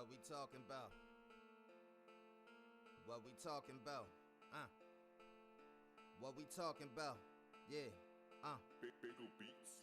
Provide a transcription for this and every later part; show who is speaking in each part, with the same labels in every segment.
Speaker 1: What we talking about? What we talking about? What we talking about? Yeah.
Speaker 2: Big beats.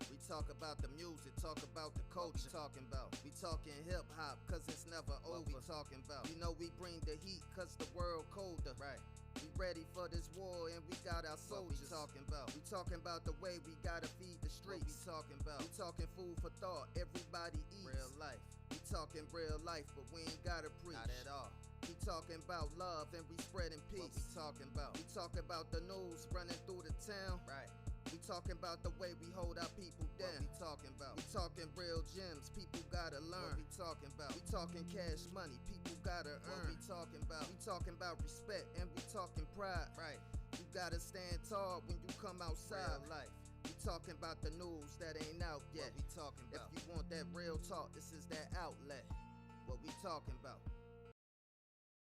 Speaker 1: We talk about the music, talk about the culture. Talking about. We talking hip hop, cause it's never over. What we talking about? You know we bring the heat, cause the world colder. Right. We ready for this war and we got our soldiers. What we talking about? We talking about the way we gotta feed the streets. What we talking about? We talking food for thought, everybody eats. Real life. We talking real life, but we ain't gotta preach. Not at all. We talking about love and we spreading peace. What we talking about? We talking about the news running through the town. Right. We talking about the way we hold our people down. What we talking about? We talking real gems, people gotta learn. What we talking about? We talking cash money, people gotta earn. What we talking about? We talking about respect and we talking pride. Right. You gotta stand tall when you come outside. Real life. We talking about the news that ain't out yet. What we talking about? If you want that real talk, this is that outlet. What we talking about?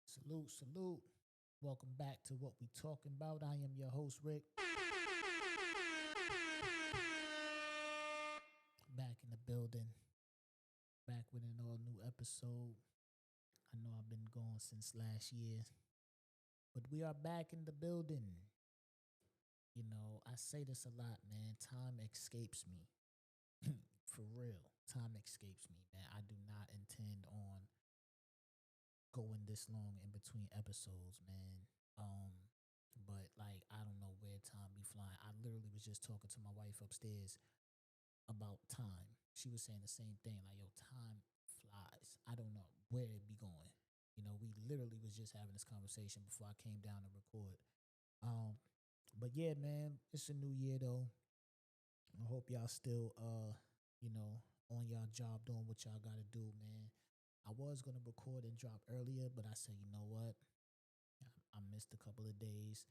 Speaker 3: Salute, salute. Welcome back to What We Talking About. I am your host, Rick. Back in the building. Back with an all new episode. I know I've been gone since last year. But we are back in the building. You know, I say this a lot, man. Time escapes me. For real. Time escapes me, man. I do not intend on going this long in between episodes, man. But like I don't know where time be flying. I literally was just talking to my wife upstairs about time. She was saying the same thing, like, yo, time flies. I don't know where it be going. You know, we literally was just having this conversation before I came down to record. But yeah, man, it's a new year though. I hope y'all still you know, on y'all job doing what y'all gotta do, man. I was gonna record and drop earlier, but I said, you know what? I missed a couple of days.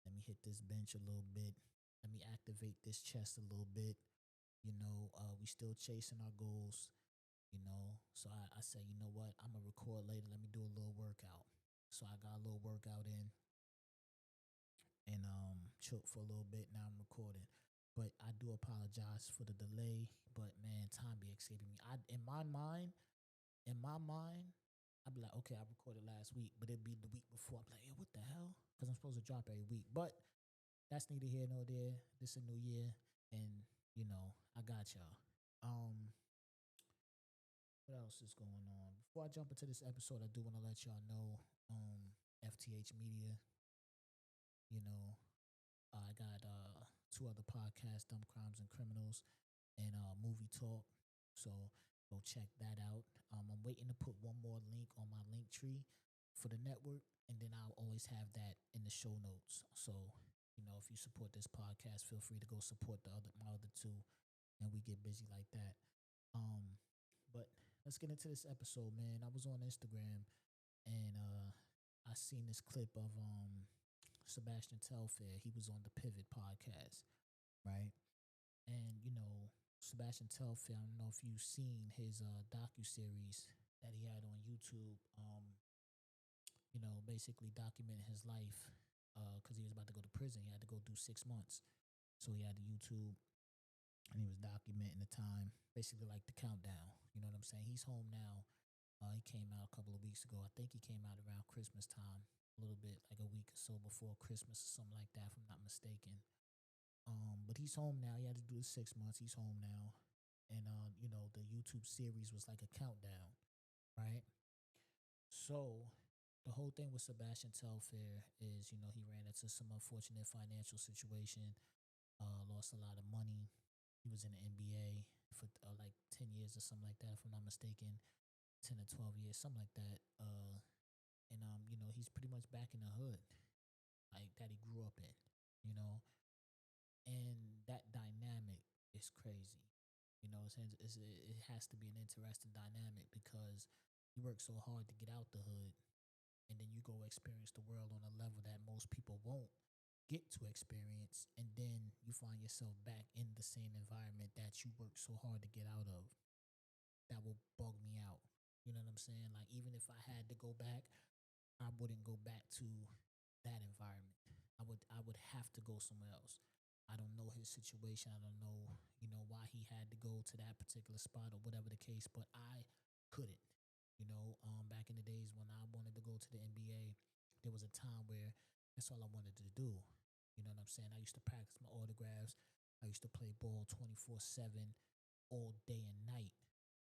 Speaker 3: Let me hit this bench a little bit. Let me activate this chest a little bit. You know, we still chasing our goals, you know. So I said, you know what? I'm gonna record later. Let me do a little workout. So I got a little workout in and chilled for a little bit. Now I'm recording. But I do apologize for the delay. But man, time be escaping me. In my mind, I'd be like, okay, I recorded last week, but it'd be the week before. I'm like, yo, what the hell? Because I'm supposed to drop every week. But that's neither here nor there. This is a new year, and you know, I got y'all. What else is going on? Before I jump into this episode, I do want to let y'all know, FTH Media. You know, I got two other podcasts, Dumb Crimes and Criminals, and Movie Talk. So go check that out. I'm waiting to put one more link on my link tree for the network, and then I'll always have that in the show notes. So, you know, if you support this podcast, feel free to go support my other two, and we get busy like that. But let's get into this episode, man. I was on Instagram, and I seen this clip of Sabastian Telfair. He was on the Pivot podcast, right? And you know, Sabastian Telfair, I don't know if you've seen his docuseries that he had on YouTube, you know, basically documenting his life because he was about to go to prison. He had to go do 6 months. So he had the YouTube and he was documenting the time, basically like the countdown. You know what I'm saying? He's home now. He came out a couple of weeks ago. I think he came out around Christmas time, a little bit, like a week or so before Christmas or something like that, if I'm not mistaken. But he's home now. He had to do the 6 months. He's home now. And, you know, the YouTube series was like a countdown, right? So the whole thing with Sabastian Telfair is, you know, he ran into some unfortunate financial situation, lost a lot of money. He was in the NBA for like 10 years or something like that, if I'm not mistaken, 10 or 12 years, something like that. And, you know, he's pretty much back in the hood, like that he grew up in, you know. And that dynamic is crazy. You know, it has to be an interesting dynamic because you work so hard to get out the hood and then you go experience the world on a level that most people won't get to experience. And then you find yourself back in the same environment that you worked so hard to get out of. That will bug me out. You know what I'm saying? Like, even if I had to go back, I wouldn't go back to that environment. I would have to go somewhere else. I don't know his situation. I don't know, you know, why he had to go to that particular spot or whatever the case, but I couldn't. back in the days when I wanted to go to the NBA, there was a time where that's all I wanted to do. You know what I'm saying? I used to practice my autographs. I used to play ball 24/7 all day and night,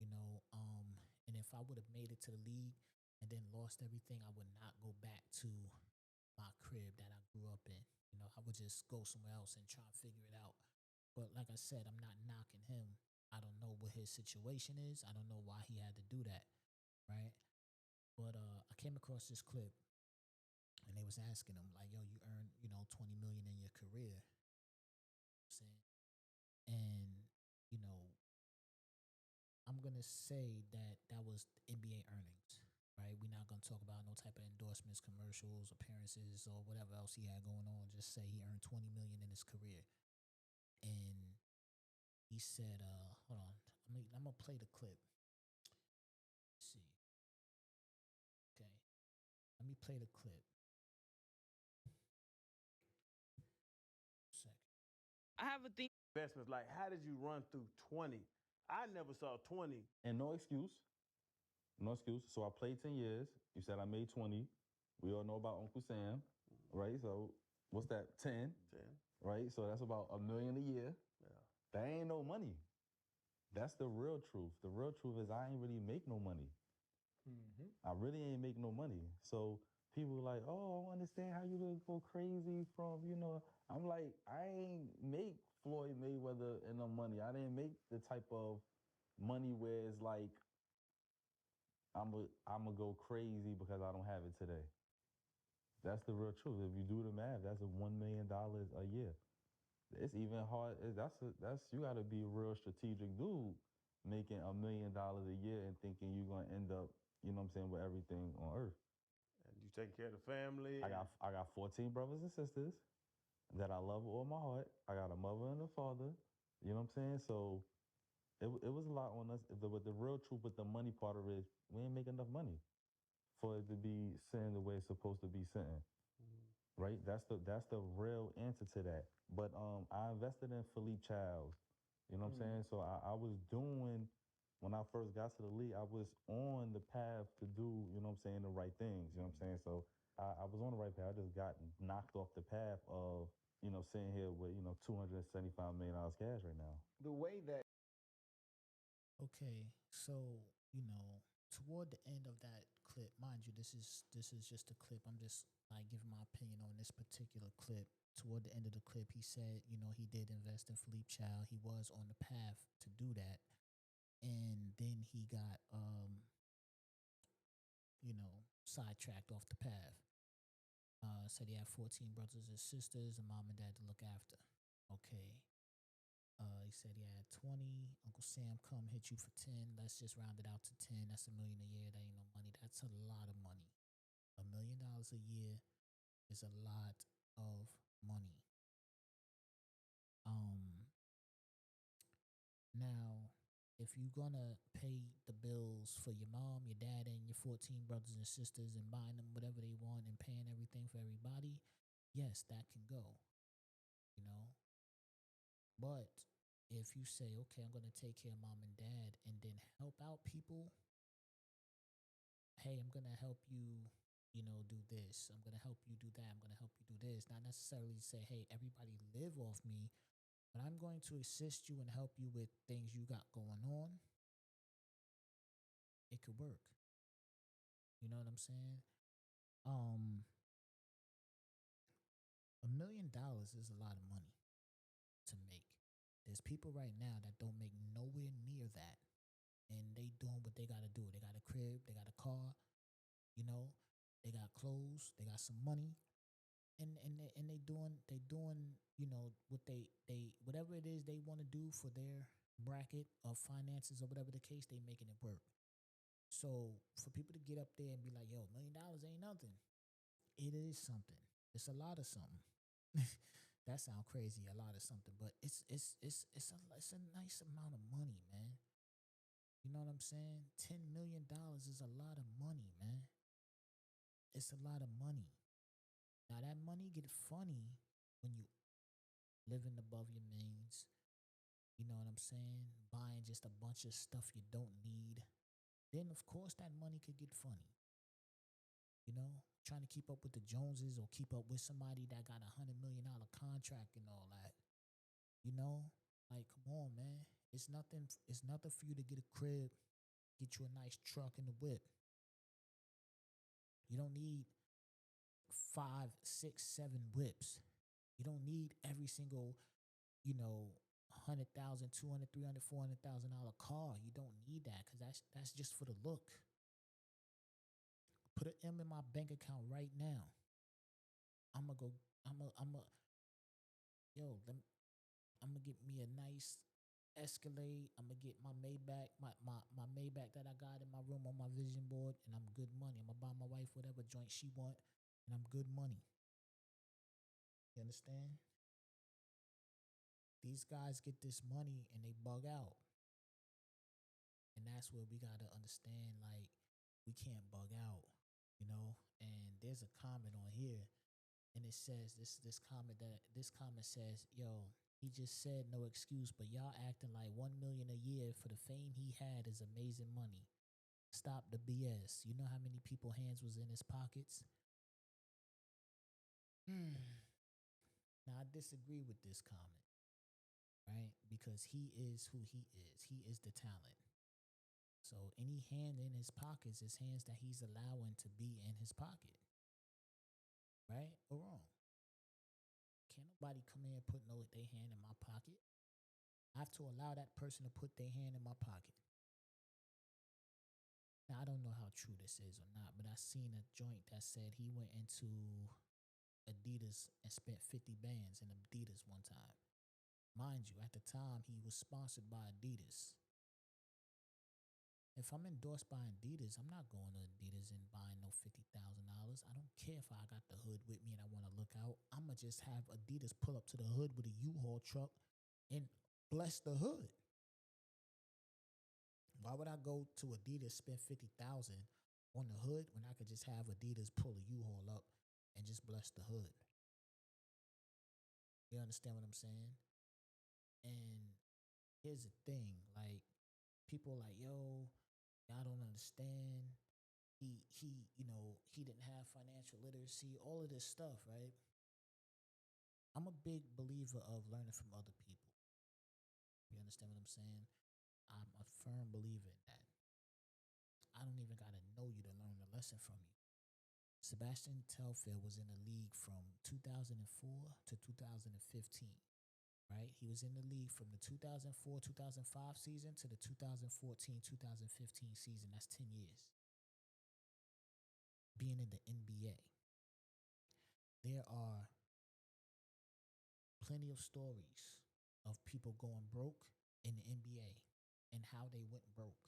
Speaker 3: you know. And if I would have made it to the league and then lost everything, I would not go back to my crib that I grew up in. You know, I would just go somewhere else and try and figure it out. But like I said, I'm not knocking him. I don't know what his situation is. I don't know why he had to do that, right? But I came across this clip and they was asking him like, "Yo, you earned 20 million in your career," saying, and you know, I'm gonna say that that was NBA earnings, right? We're not gonna talk about no type of endorsements, commercials, appearances, or whatever else he had going on. Just say he earned 20 million in his career, and he said, "Hold on, I'm gonna play the clip. Let's see, okay, let me play the clip. Second.
Speaker 4: Investments, like how did you run through 20? I never saw 20.
Speaker 5: And no excuse. No excuse. So I played 10 years. You said I made 20. We all know about Uncle Sam, right? So what's that? 10,
Speaker 4: 10.
Speaker 5: right? So that's about $1 million a year.
Speaker 4: Yeah.
Speaker 5: That ain't no money. That's the real truth. The real truth is I ain't really make no money. I really ain't make no money. So people like, oh, I don't understand how you just go crazy from, I'm like, I ain't make Floyd Mayweather enough money. I didn't make the type of money where it's like I'm gonna go crazy because I don't have it today. That's the real truth. If you do the math, that's $1 million a year. It's even hard. That's you got to be a real strategic dude making $1 million a year and thinking you're gonna end up, with everything on earth.
Speaker 4: And you taking care of the family.
Speaker 5: I got 14 brothers and sisters that I love with all my heart. I got a mother and a father. You know what I'm saying? So it was a lot on us. But the real truth with the money part of it is we ain't make enough money for it to be sent the way it's supposed to be sent. Right? That's the real answer to that. But I invested in Philippe Childs. You know what I'm saying? So I was doing, when I first got to the league, I was on the path to do, the right things. You know what I'm saying? So I was on the right path. I just got knocked off the path of, sitting here with, $275 million cash right now.
Speaker 4: The way that
Speaker 3: Okay, so toward the end of that clip, mind you, this is just a clip. I'm just like giving my opinion on this particular clip. Toward the end of the clip, he said, he did invest in Philippe Child. He was on the path to do that, and then he got sidetracked off the path. Said he had 14 brothers and sisters, a mom and dad to look after. Okay. He said he had 20. Uncle Sam come hit you for 10. Let's just round it out to 10. That's $1 million a year. That ain't no money. That's a lot of money. $1 million a year is a lot of money. Now, if you're gonna pay the bills for your mom, your dad, and your 14 brothers and sisters and buying them whatever they want and paying everything for everybody, yes, that can go. But if you say, okay, I'm going to take care of mom and dad and then help out people, hey, I'm going to help you, do this. I'm going to help you do that. I'm going to help you do this. Not necessarily say, hey, everybody live off me, but I'm going to assist you and help you with things you got going on. It could work. You know what I'm saying? $1 million is a lot of money to make. There's people right now that don't make nowhere near that, and they doing what they got to do. They got a crib, they got a car, they got clothes, they got some money, and they doing what they whatever it is they want to do for their bracket of finances or whatever the case, they making it work. So for people to get up there and be like, yo, $1 million ain't nothing. It is something. It's a lot of something. That sounds crazy, a lot of something, but it's a nice amount of money, man. You know what I'm saying? $10 million is a lot of money, man. It's a lot of money. Now that money get funny when you living above your means. You know what I'm saying? Buying just a bunch of stuff you don't need. Then of course that money could get funny. Trying to keep up with the Joneses or keep up with somebody that got $100 million contract and all that. Like, come on, man. It's nothing. It's nothing for you to get a crib, get you a nice truck and a whip. You don't need 5, 6, 7 whips. You don't need every single, $100,000, $200,000, $300,000, $400,000 car. You don't need that because that's just for the look. Put an M in my bank account right now. I'm gonna get me a nice Escalade. I'm gonna get my Maybach, my Maybach that I got in my room on my vision board, and I'm good money. I'm gonna buy my wife whatever joint she want, and I'm good money. You understand? These guys get this money and they bug out. And that's where we gotta understand, like, we can't bug out, And there's a comment on here, and it says this comment says, "Yo, he just said no excuse, but y'all acting like 1 million a year for the fame he had is amazing money. Stop the BS. You know how many people hands was in his pockets?" Now I disagree with this comment, right? Because he is who he is. He is the talent. So any hand in his pockets is hands that he's allowing to be in his pocket. Right or wrong? Can't nobody come in and put their hand in my pocket. I have to allow that person to put their hand in my pocket. Now, I don't know how true this is or not, but I seen a joint that said he went into Adidas and spent 50 bands in Adidas one time. Mind you, at the time, he was sponsored by Adidas. If I'm endorsed by Adidas, I'm not going to Adidas and buying no $50,000. I don't care if I got the hood with me and I want to look out. I'm going to just have Adidas pull up to the hood with a U-Haul truck and bless the hood. Why would I go to Adidas, spend $50,000 on the hood when I could just have Adidas pull a U-Haul up and just bless the hood? You understand what I'm saying? And here's the thing, like, people like, yo, I don't understand. He didn't have financial literacy, all of this stuff, right? I'm a big believer of learning from other people. You understand what I'm saying? I'm a firm believer in that. I don't even got to know you to learn a lesson from you. Sabastian Telfair was in the league from 2004 to 2015, right? He was in the league from the 2004-2005 season to the 2014-2015 season. That's 10 years. Being in the NBA, there are plenty of stories of people going broke in the NBA and how they went broke.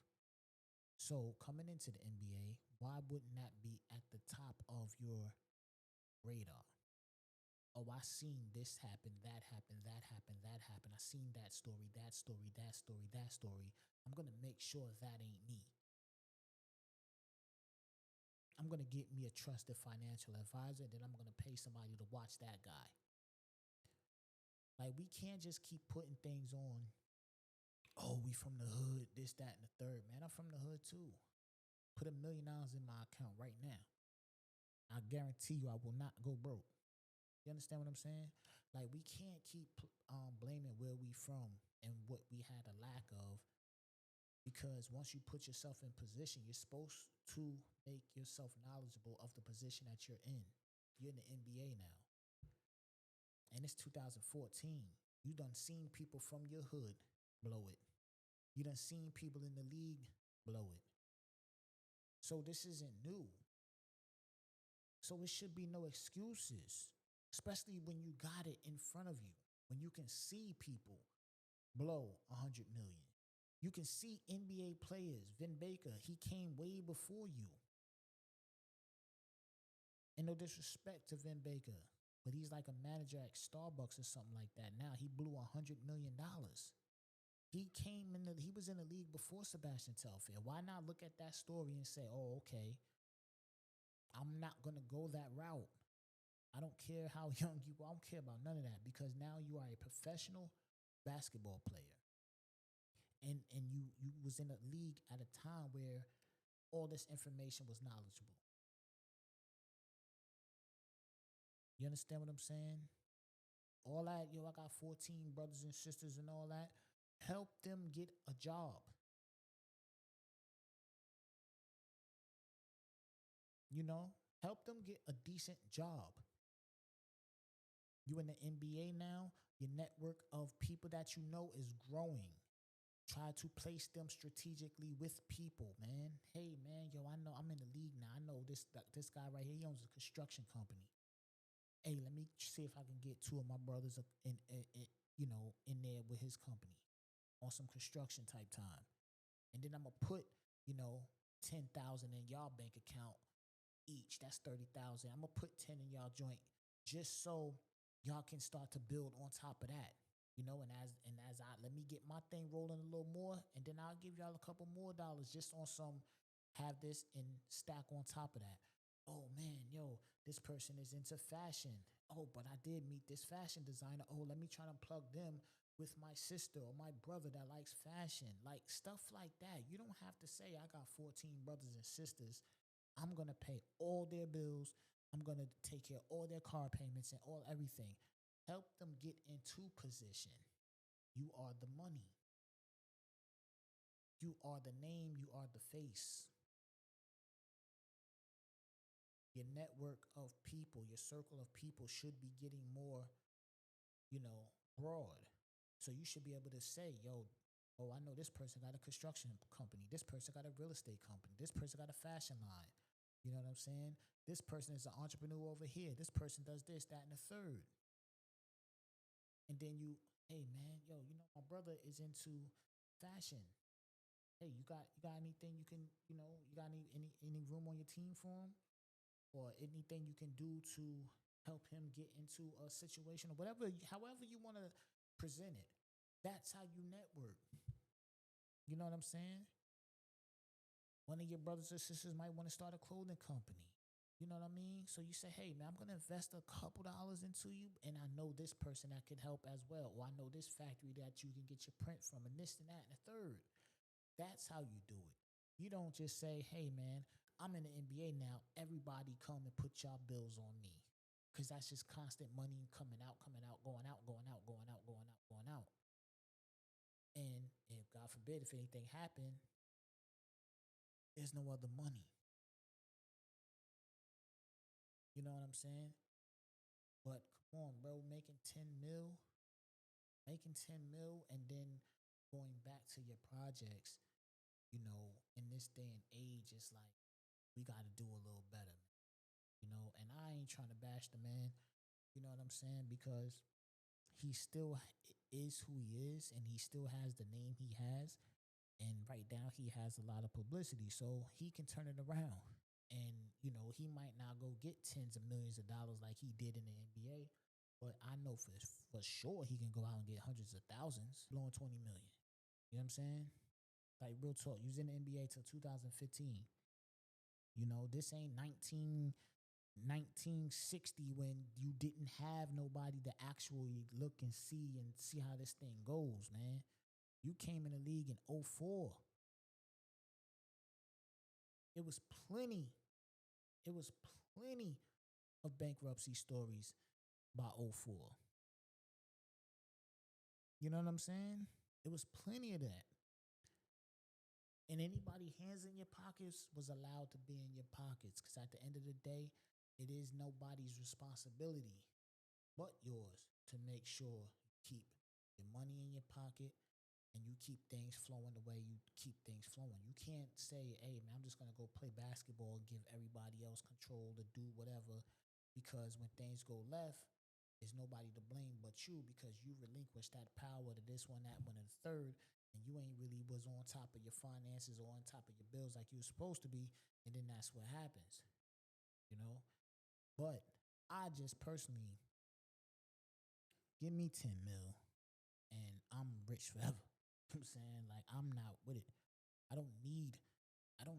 Speaker 3: So coming into the NBA, why wouldn't that be at the top of your radar? Oh, I seen this happen, that happened, that happened, that happened. I seen that story, that story, that story, that story. I'm going to make sure that ain't me. I'm going to get me a trusted financial advisor, then I'm going to pay somebody to watch that guy. Like, we can't just keep putting things on. Oh, we from the hood, this, that, and the third. Man, I'm from the hood too. Put $1 million in my account right now. I guarantee you I will not go broke. You understand what I'm saying? Like, we can't keep blaming where we from and what we had a lack of, because once you put yourself in position, you're supposed to make yourself knowledgeable of the position that you're in. You're in the NBA now. And it's 2014. You done seen people from your hood blow it. You done seen people in the league blow it. So this isn't new. So it should be no excuses, especially when you got it in front of you, when you can see people blow 100 million. You can see NBA players. Vin Baker, he came way before you. And no disrespect to Vin Baker, but he's like a manager at Starbucks or something like that. Now he blew $100 million. He was in the league before Sabastian Telfair. Why not look at that story and say, oh, okay, I'm not going to go that route. I don't care how young you are. I don't care about none of that, because now you are a professional basketball player. And you was in a league at a time where all this information was knowledgeable. You understand what I'm saying? All that, yo, I got 14 brothers and sisters and all that. Help them get a job. You know, help them get a decent job. You in the NBA now, your network of people that you know is growing. Try to place them strategically with people, man. Hey, man, yo, I know I'm in the league now. I know this guy right here, he owns a construction company. Hey, let me see if I can get two of my brothers in there with his company on some construction type time. And then I'm going to put, 10,000 in y'all bank account each. That's 30,000. I'm going to put 10 in y'all joint just so y'all can start to build on top of that. And as I let me get my thing rolling a little more, and then I'll give y'all a couple more dollars just on some, have this and stack on top of that. Oh man, yo, this person is into fashion. Oh, but I did meet this fashion designer. Oh, let me try to plug them with my sister or my brother that likes fashion. Like stuff like that. You don't have to say I got 14 brothers and sisters. I'm gonna pay all their bills. I'm gonna take care of all their car payments and all everything. Help them get into position. You are the money. You are the name. You are the face. Your network of people, your circle of people should be getting more, broad. So you should be able to say, yo, oh, I know this person got a construction company. This person got a real estate company. This person got a fashion line. You know what I'm saying? This person is an entrepreneur over here. This person does this, that, and the third. And then hey man, yo, my brother is into fashion. Hey, you got anything you can, you got any room on your team for him? Or anything you can do to help him get into a situation or whatever, however you want to present it. That's how you network. You know what I'm saying? One of your brothers or sisters might want to start a clothing company. You know what I mean? So you say, hey, man, I'm going to invest a couple dollars into you, and I know this person that could help as well, or I know this factory that you can get your print from, and this and that and the third. That's how you do it. You don't just say, hey, man, I'm in the NBA now. Everybody come and put y'all bills on me. Because that's just constant money coming out, going out, going out, going out, going out, going out. And if, God forbid, if anything happened, there's no other money. You know what I'm saying? But come on, bro, making 10 mil, and then going back to your projects, in this day and age, it's like, we got to do a little better, and I ain't trying to bash the man, you know what I'm saying? Because he still is who he is, and he still has the name he has. And right now he has a lot of publicity, so he can turn it around. And, he might not go get tens of millions of dollars like he did in the NBA, but I know for sure he can go out and get hundreds of thousands, blowing 20 million. You know what I'm saying? Like, real talk, you was in the NBA till 2015. This ain't 1960 when you didn't have nobody to actually look and see how this thing goes, man. You came in the league in 2004. It was plenty of bankruptcy stories by 2004. You know what I'm saying? It was plenty of that. And anybody hands in your pockets was allowed to be in your pockets, because at the end of the day, it is nobody's responsibility but yours to make sure you keep your money in your pocket and you keep things flowing the way you keep things flowing. You can't say, hey, man, I'm just going to go play basketball and give everybody else control to do whatever, because when things go left, there's nobody to blame but you, because you relinquished that power to this one, that one, and the third, and you ain't really was on top of your finances or on top of your bills like you were supposed to be, and then that's what happens, But I just personally, give me 10 mil and I'm rich forever. You know what I'm saying? Like, I'm not with it. I don't need 100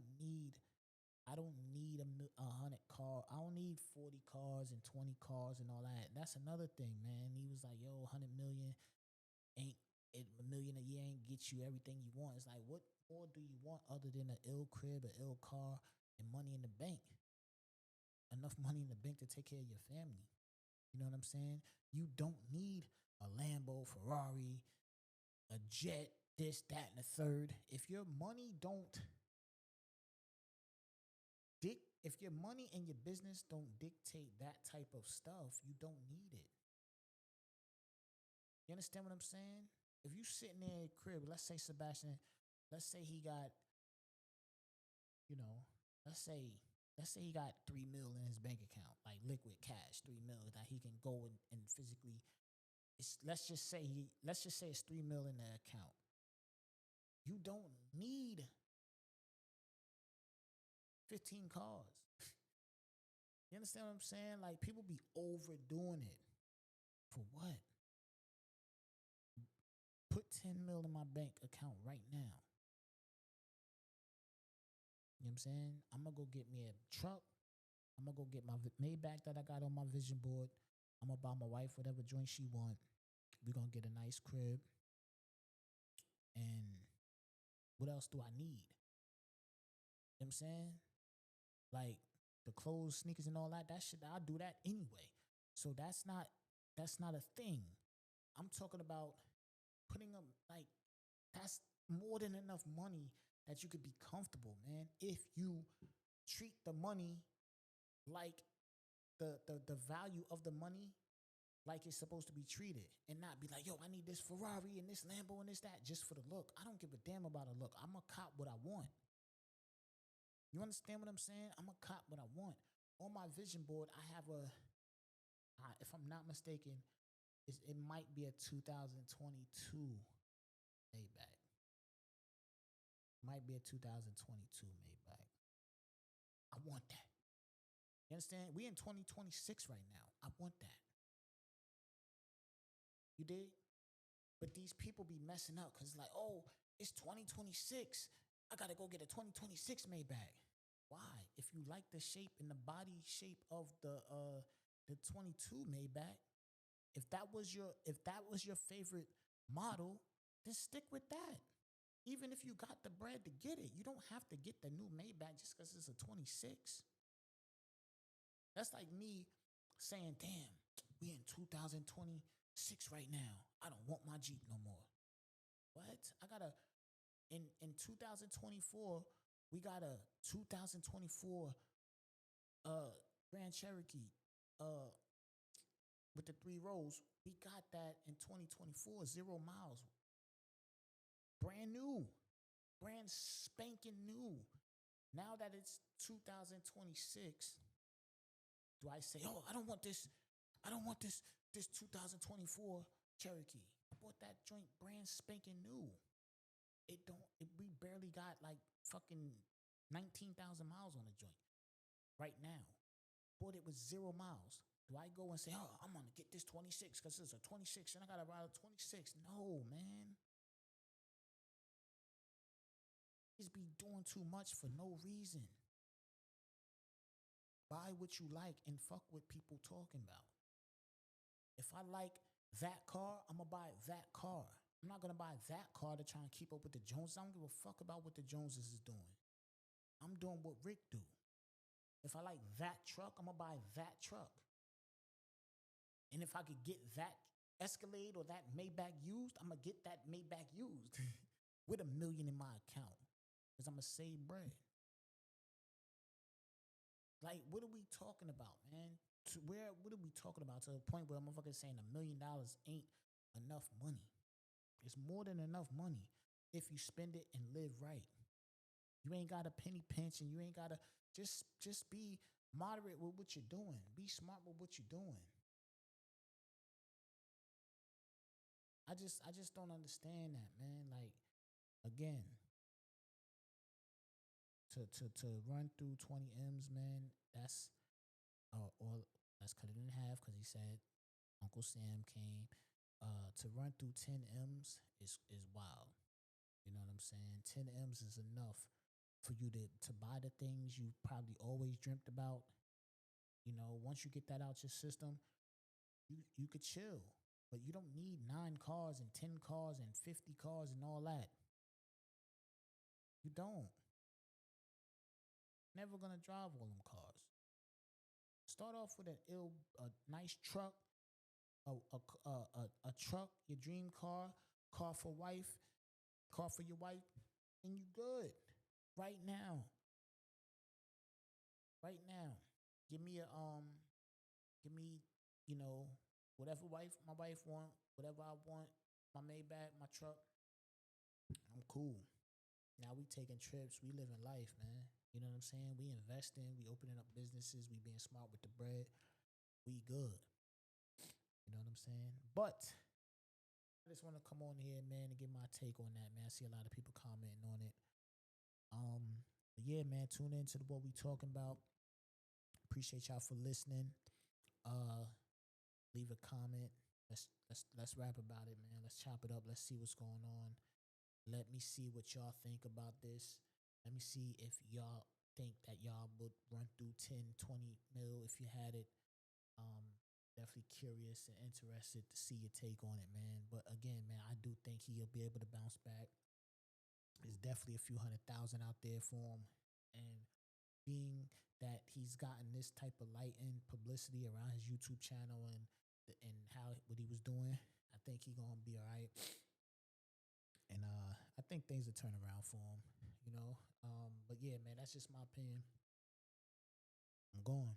Speaker 3: cars. I don't need 40 cars and 20 cars and all that. That's another thing, man. He was like, yo, 100 million ain't $1 million a year ain't get you everything you want. It's like, what more do you want other than an ill crib, an ill car, and money in the bank? Enough money in the bank to take care of your family. You know what I'm saying? You don't need a Lambo, Ferrari, a jet, this, that, and the third. If your money if your money and your business don't dictate that type of stuff, you don't need it. You understand what I'm saying? If you sitting there in a crib, let's say Sebastian, let's say he got, you know, let's say he got 3 mil in his bank account, like liquid cash, 3 mil that he can go and physically. Let's just say it's 3 mil in the account. You don't need 15 cars. You understand what I'm saying? Like, people be overdoing it. For what? Put 10 mil in my bank account right now. You know what I'm saying? I'm going to go get me a truck. I'm going to go get my Maybach that I got on my vision board. I'm going to buy my wife whatever joint she want. We're going to get a nice crib. And what else do I need? You know what I'm saying? Like, the clothes, sneakers, and all that shit, I'll do that anyway. So that's not a thing. I'm talking about putting up, like, that's more than enough money that you could be comfortable, man, if you treat the money like the value of the money like it's supposed to be treated, and not be like, yo, I need this Ferrari and this Lambo and this, that, just for the look. I don't give a damn about a look. I'm a cop what I want. You understand what I'm saying? I'm a cop what I want. On my vision board, I have if I'm not mistaken, it might be a 2022 Maybach. Might be a 2022 Maybach. I want that. You understand? We in 2026 right now. I want that. You dig? But these people be messing up because, like, oh, it's 2026. I got to go get a 2026 Maybach. Why? If you like the shape and the body shape of the 22 Maybach, if that was your favorite model, then stick with that. Even if you got the bread to get it, you don't have to get the new Maybach just because it's a 26. That's like me saying, damn, we in 2026 right now. I don't want my Jeep no more. What? In 2024, we got a 2024 Grand Cherokee with the 3 rows. We got that in 2024, 0 miles. Brand new. Brand spanking new. Now that it's 2026, do I say, oh, I don't want this 2024 Cherokee. I bought that joint brand spanking new. We barely got like fucking 19,000 miles on the joint right now. Bought it with 0 miles. Do I go and say, oh, I'm gonna get this 26 because it's a 26 and I gotta ride a 26? No, man. Just be doing too much for no reason. Buy what you like and fuck what people talking about. If I like that car, I'm gonna buy that car. I'm not gonna buy that car to try and keep up with the Joneses. I don't give a fuck about what the Joneses is doing. I'm doing what Rick do. If I like that truck, I'm gonna buy that truck. And if I could get that Escalade or that Maybach used, I'm gonna get that Maybach used with $1 million in my account. Because I'm going to save bread. Like, what are we talking about, man? What are we talking about? To the point where I'm motherfuckers saying $1 million ain't enough money. It's more than enough money if you spend it and live right. You ain't got a penny pinch, and you ain't got to just be moderate with what you're doing. Be smart with what you're doing. I just don't understand that, man. Like, again, to run through 20 M's, man, that's or let's cut it in half because he said Uncle Sam came. To run through 10 M's is wild. You know what I'm saying? 10 M's is enough for you to buy the things you probably always dreamt about. You know, once you get that out your system, you could chill. But you don't need 9 cars and 10 cars and 50 cars and all that. You don't. Never gonna drive all them cars. Start off with a nice truck, a truck, your dream car for wife, car for your wife, and you good. Right now. Right now. Give me give me, you know, whatever my wife want, whatever I want, my Maybach, my truck. I'm cool. Now we taking trips, we living life, man. You know what I'm saying? We investing, we opening up businesses, we being smart with the bread. We good. You know what I'm saying? But I just want to come on here, man, and give my take on that, man. I see a lot of people commenting on it. But yeah, man, tune in to what we talking about. Appreciate y'all for listening. Leave a comment. Let's rap about it, man. Let's chop it up. Let's see what's going on. Let me see what y'all think about this. Let me see if y'all think that y'all would run through 10, 20 mil if you had it. Definitely curious and interested to see your take on it, man. But again, man, I do think he'll be able to bounce back. There's definitely a few 100,000 out there for him. And being that he's gotten this type of light and publicity around his YouTube channel and how what he was doing, I think he's gonna be all right. And I think things will turn around for him, you know. But yeah, man, that's just my opinion. I'm going.